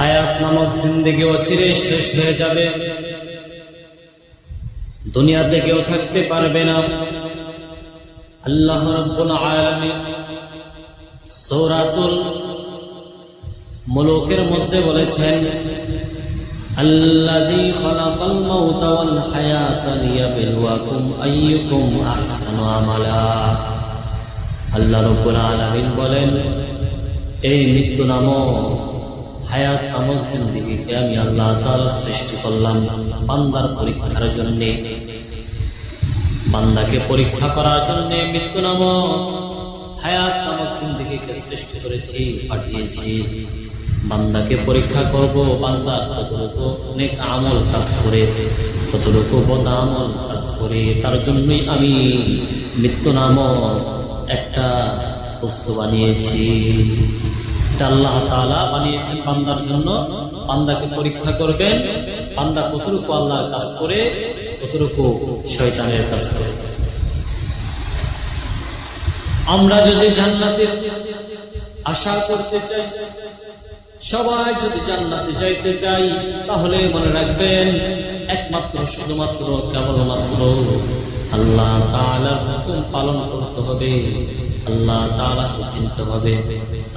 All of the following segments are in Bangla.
হায়াত নামক জিন্দেগি অচিরে শেষ হয়ে যাবে, দুনিয়াতে কেউ থাকতে পারবে না। আল্লাহ রাব্বুল আলামিন সূরাতুল মুলুকের মধ্যে বলেছেন, আল্লাযী খালাকাল মাউতা ওয়াল হায়াতা লিয়াবলুয়াকুম আইয়ুকুম আহসানু আমালা। আল্লাহ রাব্বুল আলামিন বলেন, এই মৃত্যু নামক হায়াত নামক জিন্দেগিকে আমি আল্লাহ তাআলা সৃষ্টি করলাম বান্দার পরীক্ষার জন্য। বান্দাকে পরীক্ষা করার জন্য মৃত্যু নামক হায়াত নামক জিন্দেগিকে সৃষ্টি করেছি, পাঠিয়েছি। বান্দাকে পরীক্ষা করব, বান্দা কতটুকু নেক আমল কাজ করে, কতটুকু বদ আমল কাজ করে। তার জন্যই আমি মৃত্যু নামক একটা বস্তু বানিয়েছি। এটা আল্লাহ তাআলা বানিয়েছেন বান্দার জন্য। বান্দাকে পরীক্ষা করবেন, বান্দা কতটুকু আল্লাহর কাজ করে, কতটুকু শয়তানের কাজ করে। আমরা যদি জান্নাতের আশা করতে চাই, সবাই যদি জান্নাতে যাইতে চাই, তাহলে মনে রাখবেন একমাত্র শুধুমাত্র কেবলমাত্র আল্লাহ তাআলার হুকুম পালন করতে হবে, আল্লাহ তাআলাকে চিনতে হবে,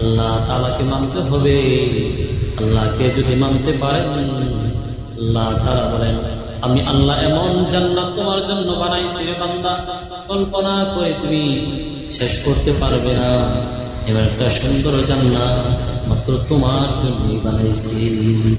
আল্লাহ তাআলাকে মানতে হবে। আল্লাহকে যদি মানতে পারেন, আল্লাহ তাআলা বলেন, আমি আল্লাহ এমন জান্নাত তোমার জন্য বানাইছি রে বান্দা, কল্পনা করে তুমি শেষ করতে পারবে না। এবার একটা সুন্দর জান্নাত মাত্র তোমার জন্যই বানাইছি।